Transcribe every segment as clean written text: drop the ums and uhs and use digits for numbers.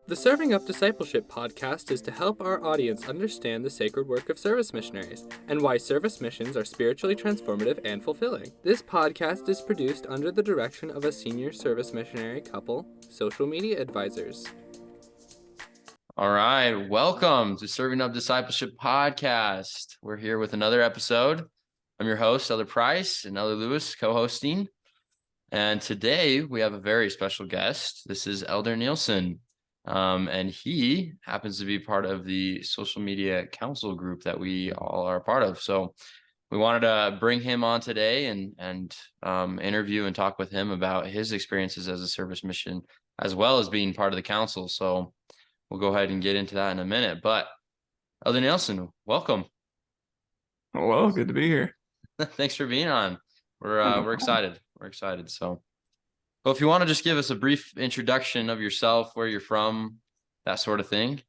The Serving Up Discipleship podcast is to help our audience understand the sacred work of service missionaries and why service missions are spiritually transformative and fulfilling. This podcast is produced under the direction of a senior service missionary couple, social media advisors. All right, welcome to Serving Up Discipleship podcast. We're here with another episode. I'm your host, Elder Price, and Elder Lewis co-hosting. And today we have a very special guest. This is Elder Nielsen. And he happens to be part of the social media council group that we all are a part of. So we wanted to bring him on today and interview and talk with him about his experiences as a service mission, as well as being part of the council. So we'll go ahead and get into that in a minute. But Elder Nielsen, welcome. Well, good to be here. Thanks for being on. We're excited. We're excited. So. Well, if you want to just give us a brief introduction of yourself, where you're from, that sort of thing.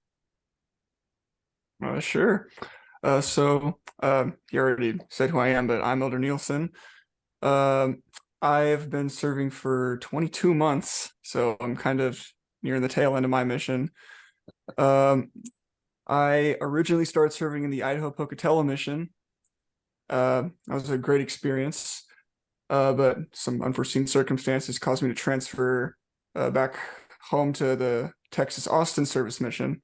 Sure. You already said who I am, but I'm Elder Nielsen. I've been serving for 22 months, so I'm kind of nearing the tail end of my mission. I originally started serving in the Idaho Pocatello mission. That was a great experience. But some unforeseen circumstances caused me to transfer back home to the Texas Austin service mission.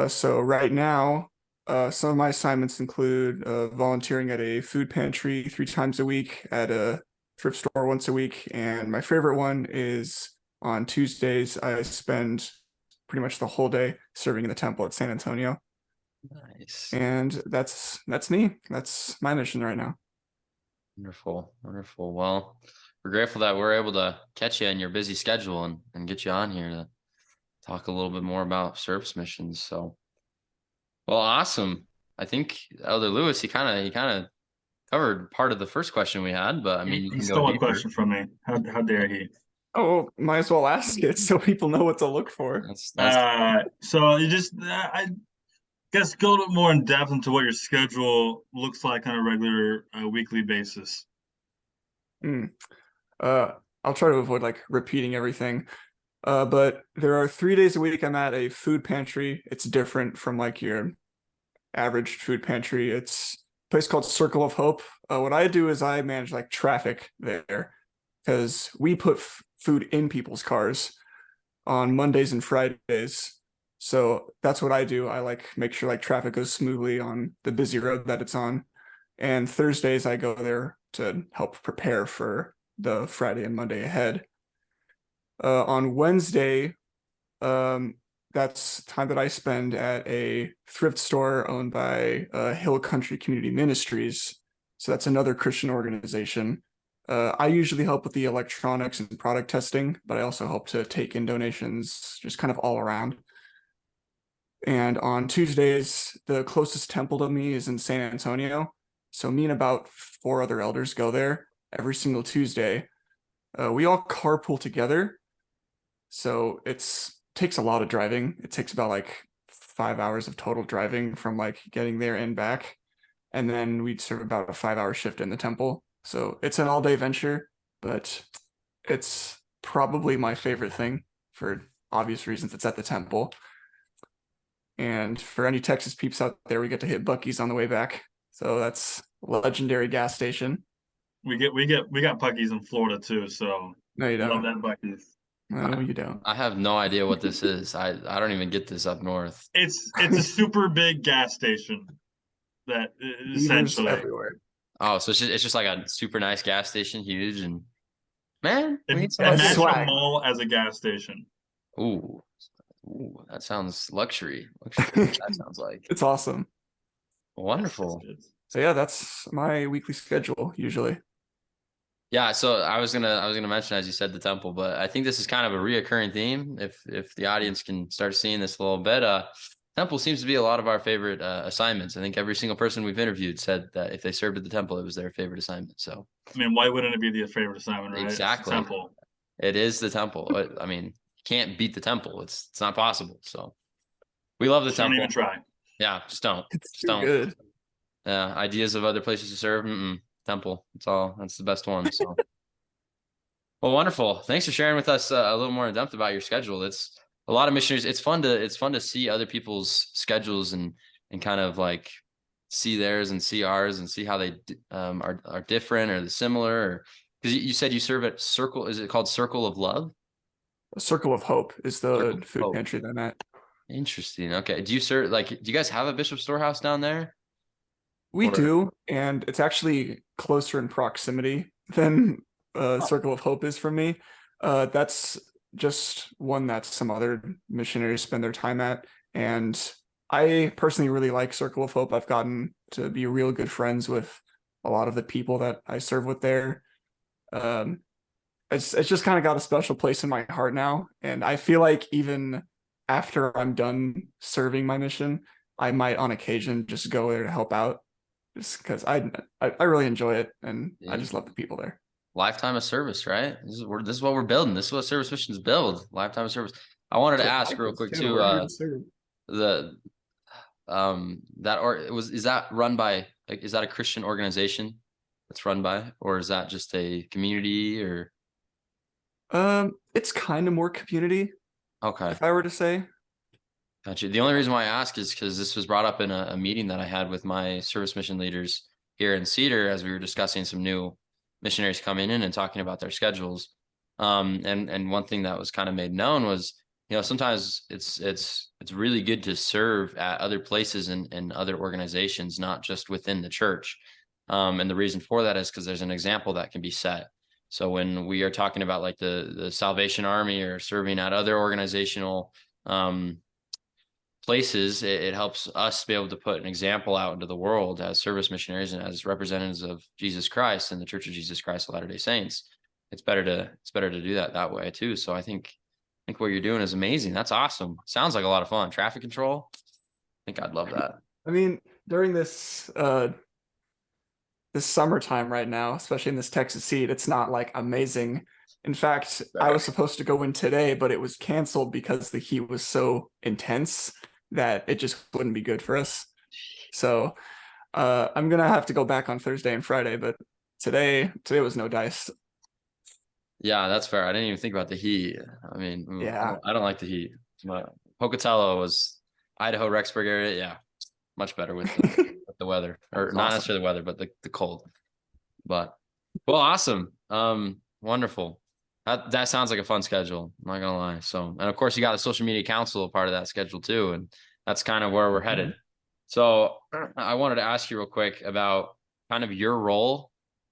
So right now, some of my assignments include volunteering at a food pantry 3 times a week, at a thrift store once a week, and my favorite one is on Tuesdays. I spend pretty much the whole day serving in the temple at San Antonio. Nice. And that's me. That's my mission right now. Wonderful. Well, we're grateful that we're able to catch you in your busy schedule and get you on here to talk a little bit more about service missions. So, well, awesome. I think Elder Lewis, he kind of covered part of the first question we had, but I mean, you he can stole go a question from me. How dare he? Oh, might as well ask it so people know what to look for. So you just, I guess, go a little more in depth into what your schedule looks like on a regular weekly basis. I'll try to avoid repeating everything. But there are 3 days a week I'm at a food pantry. It's different from your average food pantry. It's a place called Circle of Hope. What I do is I manage traffic there, because we put food in people's cars on Mondays and Fridays. So that's what I do. I make sure traffic goes smoothly on the busy road that it's on. And Thursdays I go there to help prepare for the Friday and Monday ahead. On Wednesday, that's time that I spend at a thrift store owned by Hill Country Community Ministries. So that's another Christian organization. I usually help with the electronics and product testing, but I also help to take in donations just kind of all around. And on Tuesdays, the closest temple to me is in San Antonio. So me and about 4 other elders go there every single Tuesday. We all carpool together. So it takes a lot of driving. It takes about 5 hours of total driving from getting there and back. And then we'd serve about a 5-hour shift in the temple. So it's an all-day venture, but it's probably my favorite thing for obvious reasons. It's at the temple. And for any Texas peeps out there, we get to hit Buc-ee's on the way back. So that's a legendary gas station. We got Buc-ee's in Florida too, so No, you don't. Love that Buc-ee's. No, you don't. I have no idea what this is. I don't even get this up north. It's a super big gas station that essentially everywhere. Oh, so it's just like a super nice gas station, huge, and man, imagine a mall as a gas station. Ooh, that sounds luxury. That sounds like it's awesome. Wonderful. So yeah, that's my weekly schedule usually. Yeah, so I was gonna mention, as you said, the temple, but I think this is kind of a reoccurring theme. If the audience can start seeing this a little bit, temple seems to be a lot of our favorite assignments. I think every single person we've interviewed said that if they served at the temple, it was their favorite assignment. So I mean, why wouldn't it be the favorite assignment, right? Exactly. It's the temple. It is the temple. I mean, you can't beat the temple. It's not possible. So we love the temple. Don't even try. Yeah, just don't. It's good. Ideas of other places to serve. Temple. That's the best one. So, well, wonderful. Thanks for sharing with us a little more in depth about your schedule. It's a lot of missionaries, it's fun to see other people's schedules and kind of like see theirs and see ours and see how they are different or similar. Because you said you serve at Circle, is it called Circle of Love? A Circle of Hope is the food Hope. pantry that I'm at. Interesting. Okay. Do you serve, like, do you guys have a Bishop Storehouse down there? We do, and it's actually closer in proximity than Circle of Hope is from me. That's just one that some other missionaries spend their time at, and I personally really like Circle of Hope. I've gotten to be real good friends with a lot of the people that I serve with there. It's just kind of got a special place in my heart now, and I feel like even after I'm done serving my mission, I might on occasion just go there to help out, just because I really enjoy it, and I just love the people there. Lifetime of service, right? This is what we're building. This is what service missions build. Lifetime of service. I wanted to ask real quick too. Is that run by, like, is that a Christian organization that's run by, or is that just a community, or? It's kind of more community. Okay. If I were to say. Gotcha. The only reason why I ask is because this was brought up in a meeting that I had with my service mission leaders here in Cedar as we were discussing some new missionaries coming in and talking about their schedules. And one thing that was kind of made known was, sometimes it's really good to serve at other places and other organizations, not just within the church. And the reason for that is because there's an example that can be set. So when we are talking about like the Salvation Army or serving at other organizational places, it helps us be able to put an example out into the world as service missionaries and as representatives of Jesus Christ and the Church of Jesus Christ of Latter-day Saints. It's better to do that way too. So I think what you're doing is amazing. That's awesome. Sounds like a lot of fun. Traffic control. I think I'd love that. I mean, during this summertime right now, especially in this Texas heat, it's not like amazing. In fact, I was supposed to go in today, but it was canceled because the heat was so intense that it just wouldn't be good for us. So I'm gonna have to go back on Thursday and Friday, but today was no dice. Yeah, that's fair. I didn't even think about the heat. I mean, yeah, I don't like the heat. But Pocatello was Idaho, Rexburg area. Yeah, much better with the weather, or not necessarily the weather, but the cold. But well, awesome. Wonderful. That sounds like a fun schedule. I'm not gonna lie. So, and of course, you got a social media council part of that schedule too, and that's kind of where we're headed. Mm-hmm. So, I wanted to ask you real quick about kind of your role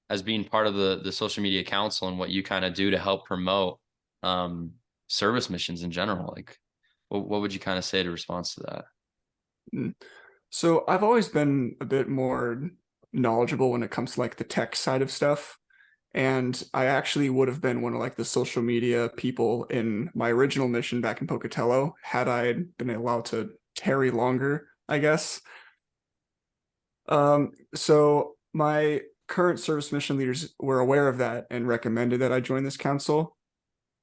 as being part of the social media council and what you kind of do to help promote service missions in general. Like, what would you kind of say to response to that? So I've always been a bit more knowledgeable when it comes to like the tech side of stuff. And I actually would have been one of like the social media people in my original mission back in Pocatello had I been allowed to tarry longer, I guess. So my current service mission leaders were aware of that and recommended that I join this council.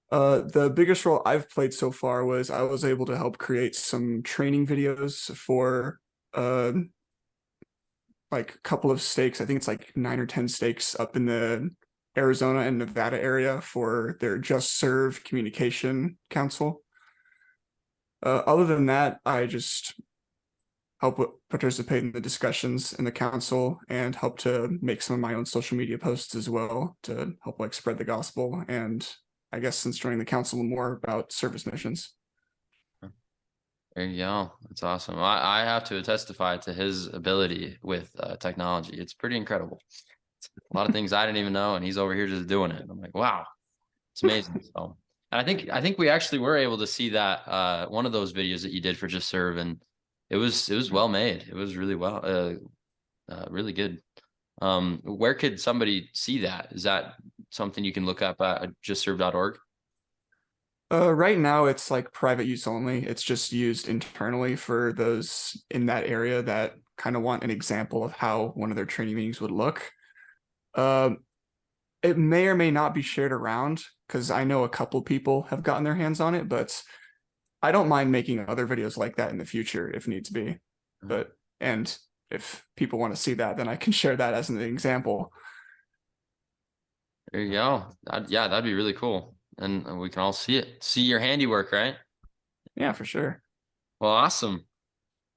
The biggest role I've played so far was I was able to help create some training videos for like a couple of stakes. I think it's like 9 or 10 stakes up in the Arizona and Nevada area for their Just Serve Communication Council. Other than that, I just help participate in the discussions in the council and help to make some of my own social media posts as well to help like spread the gospel. And I guess since joining the council, more about service missions. There you go. That's awesome. I have to testify to his ability with technology. It's pretty incredible. It's a lot of things I didn't even know, and he's over here just doing it. I'm like, wow, it's amazing. So, and I think we actually were able to see that one of those videos that you did for Just Serve, and it was well made. It was really really good. Where could somebody see that? Is that something you can look up at justserve.org? Right now it's like private use only. It's just used internally for those in that area that kind of want an example of how one of their training meetings would look. It may or may not be shared around because I know a couple people have gotten their hands on it, but I don't mind making other videos like that in the future if needs be. And if people want to see that, then I can share that as an example. There you go. Yeah, that'd be really cool. And we can all see your handiwork, right? Yeah, for sure. Well, awesome.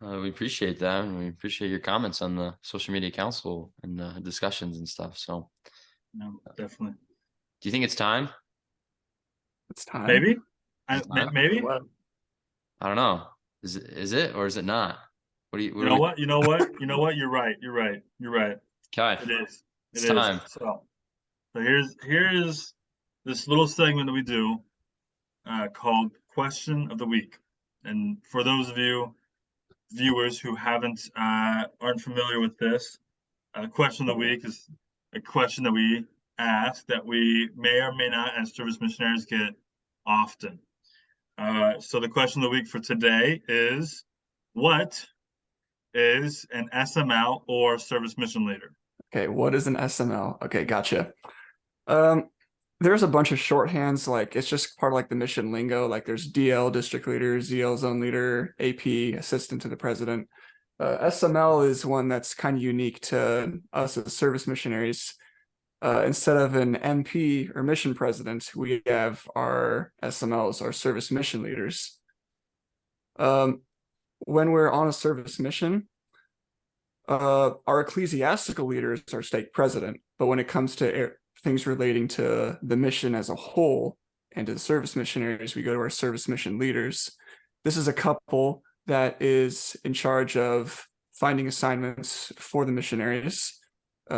We appreciate that, and we appreciate your comments on the social media council and the discussions and stuff. So, No, definitely. do you think it's time? It's time. Maybe. Is it time? Maybe. What? I don't know. Is it or is it not? What do you? You know what? You know what? You know what? You're right. You're right. You're right. Okay, It is. it's It is. time. So here's this little segment that we do called Question of the Week. And for those of you viewers who aren't familiar with this, Question of the Week is a question that we ask that we may or may not, as service missionaries, get often. So the question of the week for today is, what is an SML or service mission leader? Okay, what is an SML? Okay, gotcha. There's a bunch of shorthands, like it's just part of like the mission lingo. Like there's DL, district leader, ZL, zone leader, AP, assistant to the president. SML is one that's kind of unique to us as service missionaries. Instead of an MP or mission president, we have our SMLs, our service mission leaders. When we're on a service mission, our ecclesiastical leader is our stake president, but when it comes to things relating to the mission as a whole and to the service missionaries, we go to our service mission leaders. This is a couple that is in charge of finding assignments for the missionaries,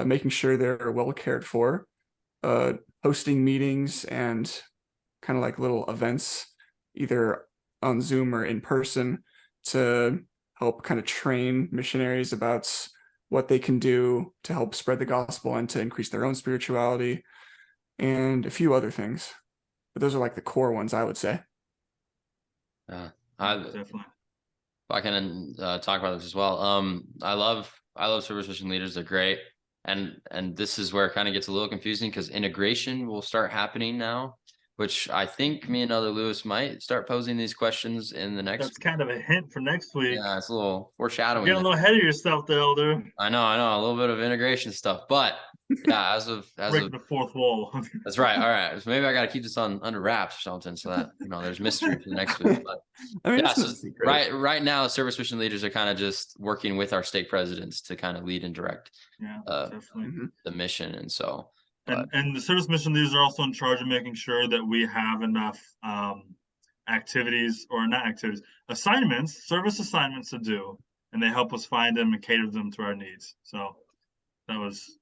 making sure they're well cared for, hosting meetings and kind of like little events, either on Zoom or in person, to help kind of train missionaries about what they can do to help spread the gospel and to increase their own spirituality, and a few other things. But those are like the core ones, I would say. Definitely. I can talk about this as well. I love service mission leaders. They're great. And this is where it kind of gets a little confusing because integration will start happening now, which I think me and Elder Lewis might start posing these questions in the next. That's kind of a hint for next week. Yeah, it's a little foreshadowing. You're getting a little ahead of yourself there, Elder. I know, a little bit of integration stuff, but yeah, as of the fourth wall. That's right. All right, so maybe I got to keep this under wraps or something, so that there's mystery for the next week. But I mean, yeah, so right now, service mission leaders are kind of just working with our stake presidents to kind of lead and direct definitely. the mission, and so. And the service mission leaders are also in charge of making sure that we have enough service assignments to do, and they help us find them and cater them to our needs. So it's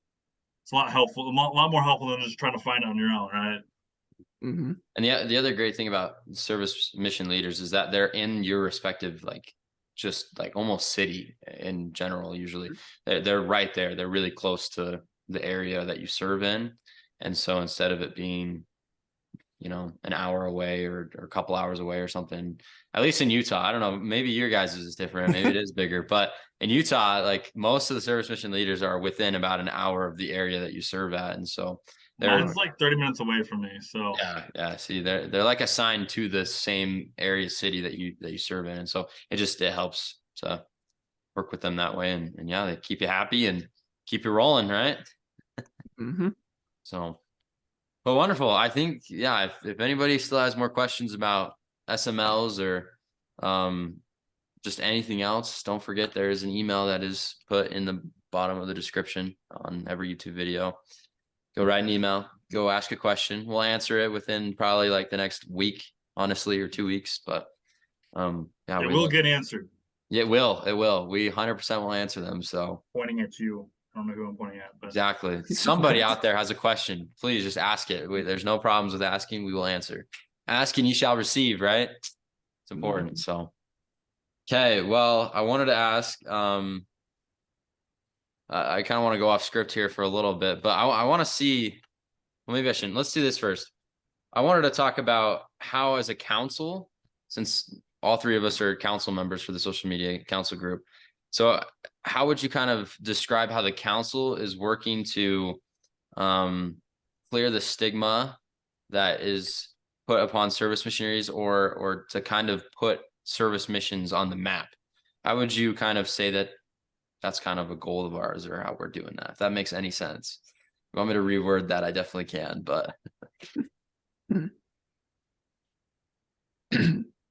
a lot more helpful than just trying to find it on your own, right? Mm-hmm. And the other great thing about service mission leaders is that they're in your respective, just almost city in general. Usually they're right there. They're really close to the area that you serve in. And so instead of it being, an hour away or a couple hours away or something, at least in Utah, I don't know, maybe your guys is different. Maybe it is bigger, but in Utah, most of the service mission leaders are within about an hour of the area that you serve at. And so mine's 30 minutes away from me. So yeah. See, they're assigned to the same area city that you serve in. And so it helps to work with them that way. And they keep you happy and keep you rolling, right? Mm-hmm. So, well, wonderful. I think, if anybody still has more questions about SMLs or just anything else, don't forget there is an email that is put in the bottom of the description on every YouTube video. Go write an email, go ask a question. We'll answer it within probably the next week, honestly, or 2 weeks. But it will get answered. It will. We 100% will answer them. So pointing at you. I don't know who I'm pointing at, but exactly. Somebody out there has a question. Please just ask it. There's no problems with asking. We will answer. Ask and you shall receive, right? It's important. So, okay. Well, I wanted to ask, I kind of want to go off script here for a little bit, but I want to see, well, maybe I shouldn't. Let's do this first. I wanted to talk about how, as a council, since all three of us are council members for the social media council group. So how would you kind of describe how the council is working to clear the stigma that is put upon service missionaries or to kind of put service missions on the map? How would you kind of say that that's kind of a goal of ours, or how we're doing that, if that makes any sense? If you want me to reword that, I definitely can, but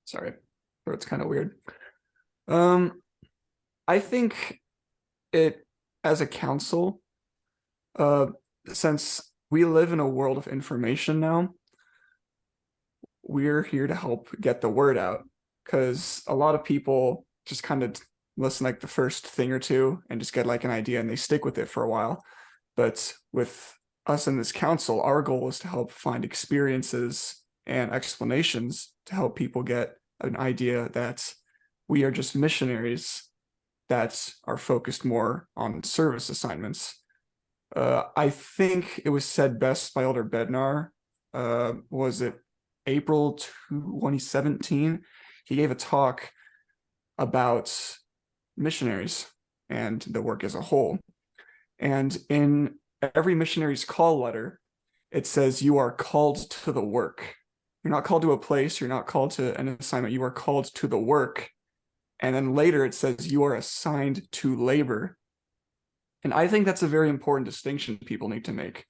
sorry, where it's kind of weird. I think it, as a council, since we live in a world of information now, we're here to help get the word out, because a lot of people just kind of listen like the first thing or two and just get like an idea and they stick with it for a while. But with us in this council, our goal is to help find experiences and explanations to help people get an idea that we are just missionaries that are focused more on service assignments. I think it was said best by Elder Bednar. Was it April 2017? He gave a talk about missionaries and the work as a whole. And in every missionary's call letter, it says you are called to the work. You're not called to a place, you're not called to an assignment, you are called to the work. And then later it says you are assigned to labor. And I think that's a very important distinction people need to make.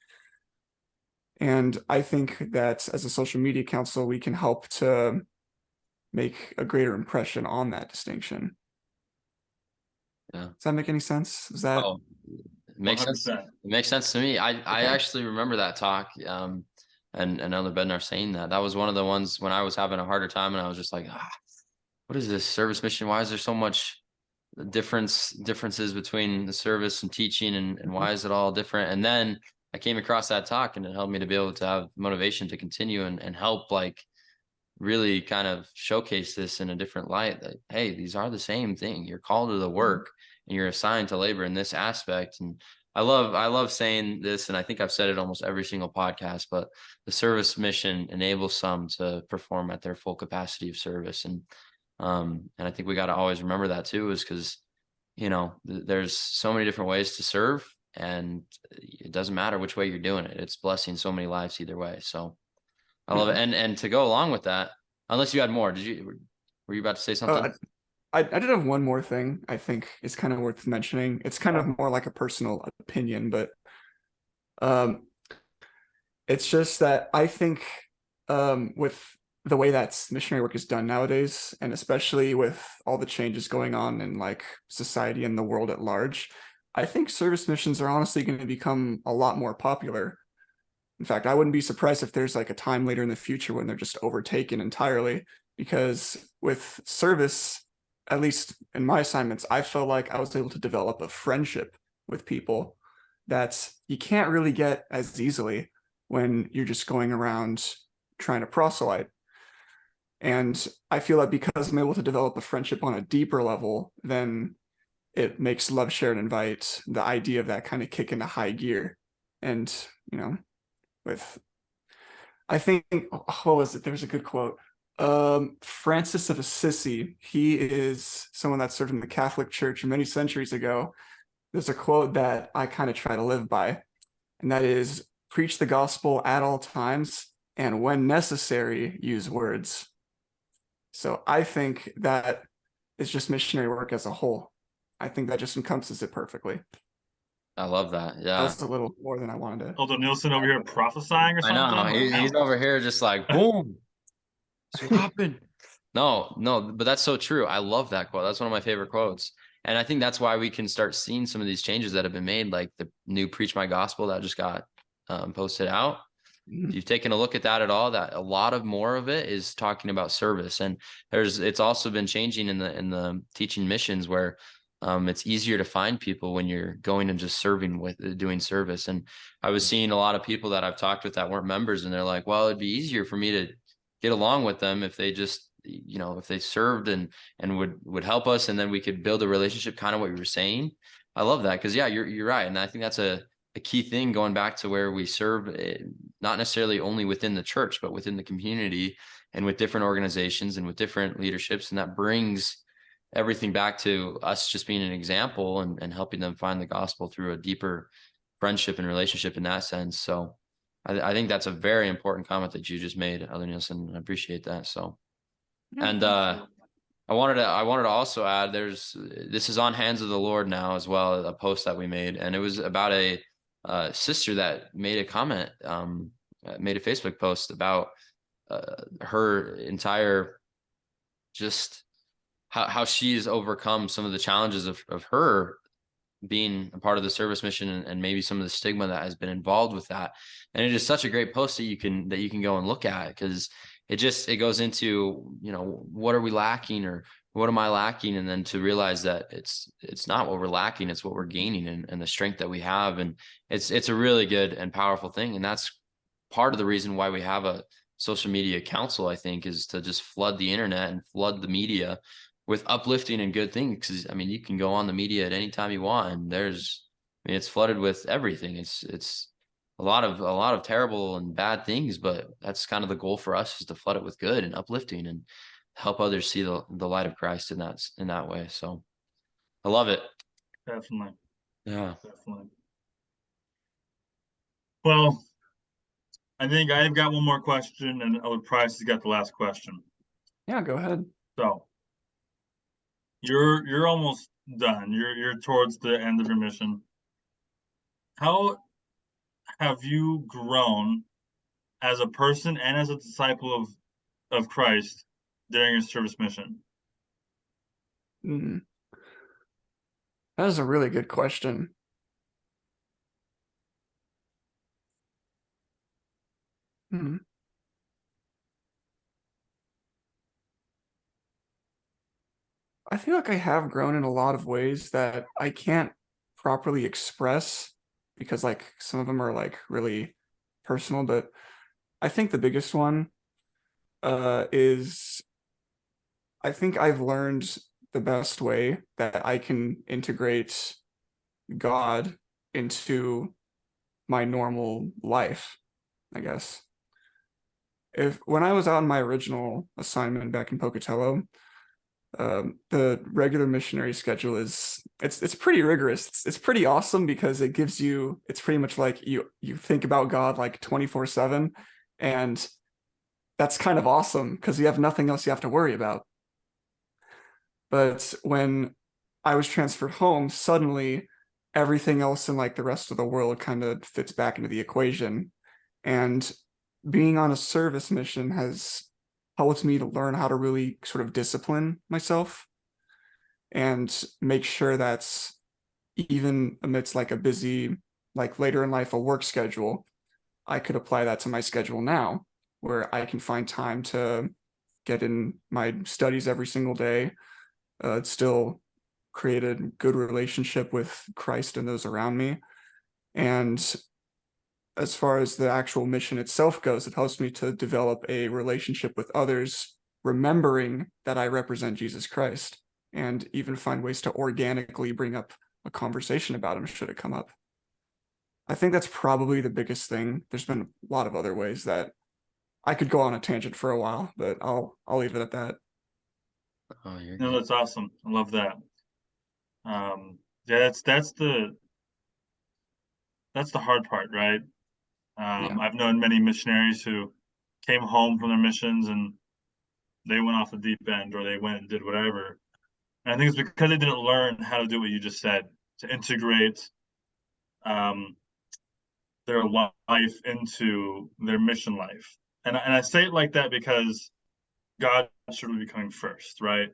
And I think that as a social media council, we can help to make a greater impression on that distinction. Yeah. Does that make any sense? Is that? Oh, it makes sense. 100%. It makes sense to me. I Okay. actually remember that talk. And Elder Bednar saying that. That was one of the ones when I was having a harder time, and I was just like, what is this service mission? Why is there so much differences between the service and teaching, and why is it all different? And then I came across that talk, and it helped me to be able to have motivation to continue and help like really kind of showcase this in a different light, that, hey, these are the same thing. You're called to the work and you're assigned to labor in this aspect. And I love saying this, and I think I've said it almost every single podcast, but the service mission enables some to perform at their full capacity of service. And I think we got to always remember that too, is because, there's so many different ways to serve, and it doesn't matter which way you're doing it. It's blessing so many lives either way. So I love it. And to go along with that, unless you had more, were you about to say something? I did have one more thing I think is kind of worth mentioning. It's kind of more like a personal opinion, but it's just that I think with the way that missionary work is done nowadays, and especially with all the changes going on in like society and the world at large, I think service missions are honestly going to become a lot more popular. In fact, I wouldn't be surprised if there's like a time later in the future when they're just overtaken entirely, because with service, at least in my assignments, I felt like I was able to develop a friendship with people that you can't really get as easily when you're just going around trying to proselyte. And I feel like because I'm able to develop a friendship on a deeper level, then it makes love, share, and invite, the idea of that, kind of kick into high gear. And, I think, what was it? There's a good quote. Francis of Assisi, he is someone that served in the Catholic Church many centuries ago. There's a quote that I kind of try to live by, and that is, preach the gospel at all times, and when necessary, use words. So I think that is just missionary work as a whole. I think that just encompasses it perfectly. I love that. That Yeah. was a little more than I wanted to. Although Nielsen over here prophesying or I something. know. He's over here just like, boom. That's what happened. No, but that's so true. I love that quote. That's one of my favorite quotes. And I think that's why we can start seeing some of these changes that have been made, like the new Preach My Gospel that just got posted out. If you've taken a look at that at all, that a lot of more of it is talking about service. And it's also been changing in the teaching missions, where it's easier to find people when you're going and just serving with doing service. And I was seeing a lot of people that I've talked with that weren't members, and they're like, well, it'd be easier for me to get along with them if they just, if they served and would help us, and then we could build a relationship, kind of what you were saying. I love that, because you're right. And I think that's a key thing, going back to where we serve, not necessarily only within the church, but within the community and with different organizations and with different leaderships. And that brings everything back to us just being an example and helping them find the gospel through a deeper friendship and relationship in that sense. So I think that's a very important comment that you just made, Elder Nielsen. I appreciate that. So, and I wanted to also add, this is on Hands of the Lord now as well, a post that we made, and it was about a sister that made a comment, made a Facebook post about her entire just how she's overcome some of the challenges of her being a part of the service mission, and maybe some of the stigma that has been involved with that. And it is such a great post that you can go and look at, because it goes into, what are we lacking, or what am I lacking? And then to realize that it's not what we're lacking, it's what we're gaining, and the strength that we have. And it's a really good and powerful thing. And that's part of the reason why we have a social media council, I think, is to just flood the internet and flood the media with uplifting and good things. Because I mean, you can go on the media at any time you want, and it's flooded with everything. It's a lot of terrible and bad things, but that's kind of the goal for us, is to flood it with good and uplifting, and help others see the light of Christ in that way. So I love it. Definitely. Yeah. Definitely. Well, I think I've got one more question, and Elder Price has got the last question. Yeah, go ahead. So you're almost done. You're towards the end of your mission. How have you grown as a person and as a disciple of Christ during your service mission? Mm. That is a really good question. Hmm. I feel like I have grown in a lot of ways that I can't properly express, because like some of them are like really personal, but I think the biggest one is I think I've learned the best way that I can integrate God into my normal life, I guess. When I was out on my original assignment back in Pocatello, the regular missionary schedule it's pretty rigorous. It's pretty awesome, because it gives you, it's pretty much like you think about God like 24/7, and that's kind of awesome because you have nothing else you have to worry about. But when I was transferred home, suddenly everything else in like the rest of the world kind of fits back into the equation. And being on a service mission has helped me to learn how to really sort of discipline myself and make sure that's, even amidst like a busy, like later in life, a work schedule, I could apply that to my schedule now, where I can find time to get in my studies every single day, still create a good relationship with Christ and those around me. And as far as the actual mission itself goes, it helps me to develop a relationship with others, remembering that I represent Jesus Christ, and even find ways to organically bring up a conversation about him should it come up. I think that's probably the biggest thing. There's been a lot of other ways that I could go on a tangent for a while, but I'll leave it at that. Oh, you're No, good. that's awesome. I love that. Yeah, that's the hard part, right? Yeah. I've known many missionaries who came home from their missions and they went off the deep end, or they went and did whatever. And I think it's because they didn't learn how to do what you just said, to integrate um, their life into their mission life. And I say it like that because God should really be coming first, right?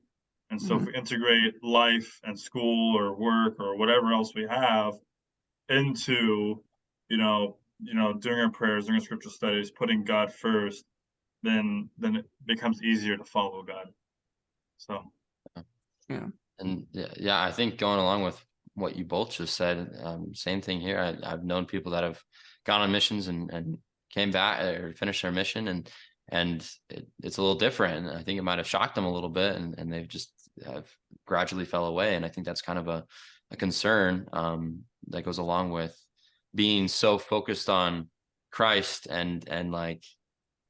And so if Mhm. we integrate life and school or work or whatever else we have into, doing our prayers, doing our scripture studies, putting God first, then it becomes easier to follow God. So Yeah. And yeah, I think going along with what you both just said, same thing here. I've known people that have gone on missions and came back or finished their mission, and it's a little different. And I think it might have shocked them a little bit, and they've just have gradually fell away. And I think that's kind of a concern that goes along with being so focused on Christ, and like,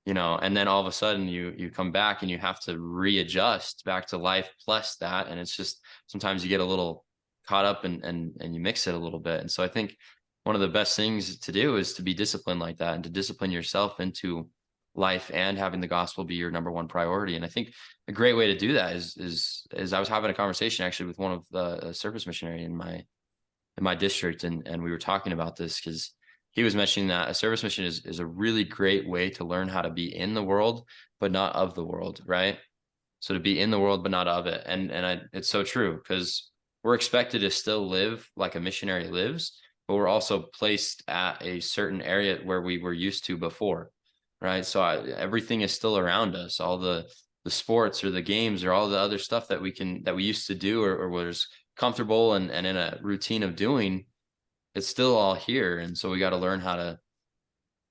and then all of a sudden you come back and you have to readjust back to life plus that. And it's just, sometimes you get a little caught up and you mix it a little bit. And so I think one of the best things to do is to be disciplined like that, and to discipline yourself into life and having the gospel be your number one priority. And I think a great way to do that is I was having a conversation actually with one of the service missionary in my district, and we were talking about this because he was mentioning that a service mission is a really great way to learn how to be in the world, but not of the world, right? So to be in the world, but not of it. It's so true, because we're expected to still live like a missionary lives, but we're also placed at a certain area where we were used to before, right? So everything is still around us. All the sports or the games or all the other stuff that we used to do or was comfortable and in a routine of doing, it's still all here. And so we got to learn how to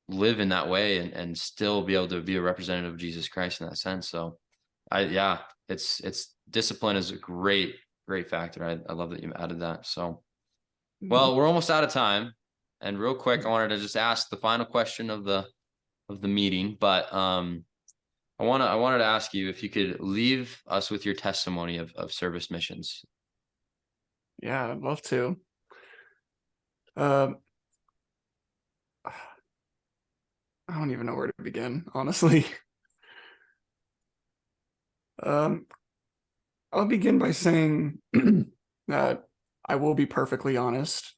live in that way and still be able to be a representative of Jesus Christ in that sense. So it's discipline is a great factor. I love that you added that. So, well, we're almost out of time, and real quick, I wanted to just ask the final question of the meeting, but I wanted to ask you if you could leave us with your testimony of service missions. Yeah, I'd love to. I don't even know where to begin, honestly. I'll begin by saying that I will be perfectly honest.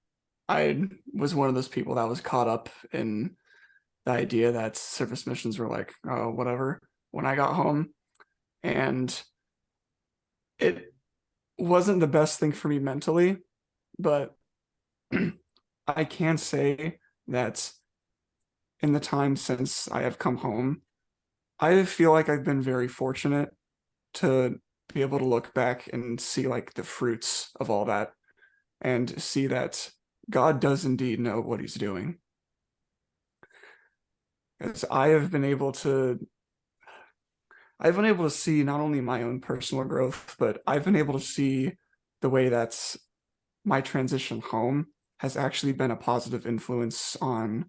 I was one of those people that was caught up in the idea that service missions were like, oh, whatever, when I got home. And it wasn't the best thing for me mentally, but I can say that in the time since I have come home, I feel like I've been very fortunate to be able to look back and see like the fruits of all that and see that God does indeed know what he's doing. As I've been able to see not only my own personal growth, but I've been able to see the way that my transition home has actually been a positive influence on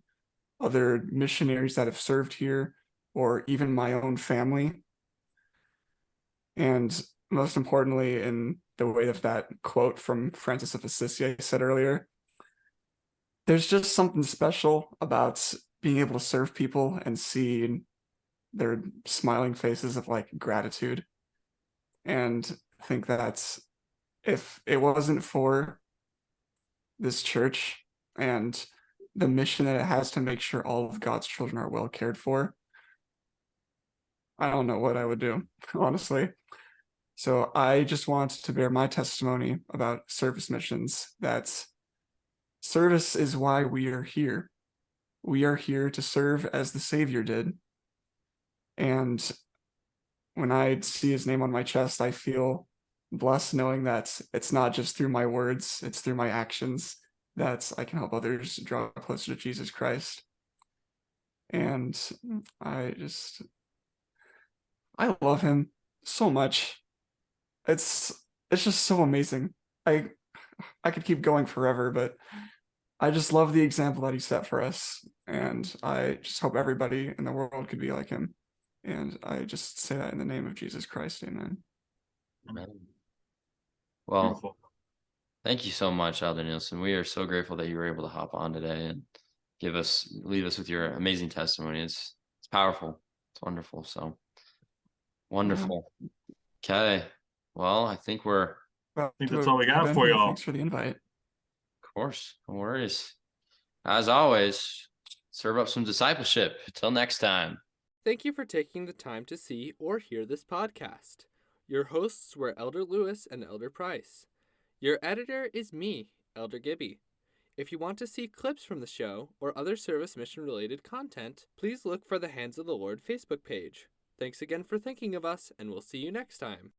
other missionaries that have served here, or even my own family. And most importantly, in the way that quote from Francis of Assisi I said earlier, there's just something special about being able to serve people and see their smiling faces of like gratitude. And I think that if it wasn't for this church and the mission that it has to make sure all of God's children are well cared for, I don't know what I would do, honestly. So I just want to bear my testimony about service missions, that service is why we are here. We are here to serve as the Savior did. And when I see his name on my chest, I feel blessed knowing that it's not just through my words, it's through my actions that I can help others draw closer to Jesus Christ. And I love him so much. It's just so amazing. I could keep going forever, but I just love the example that he set for us, and I just hope everybody in the world could be like him. And I just say that in the name of Jesus Christ, amen. Amen. Well, Beautiful. Thank you so much, Elder Nielsen. We are so grateful that you were able to hop on today and leave us with your amazing testimony. It's powerful. It's wonderful. So wonderful. Yeah. Okay. Well, I think I think that's all we got for y'all. Thanks for the invite. Of course, no worries. As always, serve up some discipleship. Until next time. Thank you for taking the time to see or hear this podcast. Your hosts were Elder Lewis and Elder Price. Your editor is me, Elder Gibby. If you want to see clips from the show or other service mission related content, please look for the Hands of the Lord Facebook page. Thanks again for thinking of us, and we'll see you next time.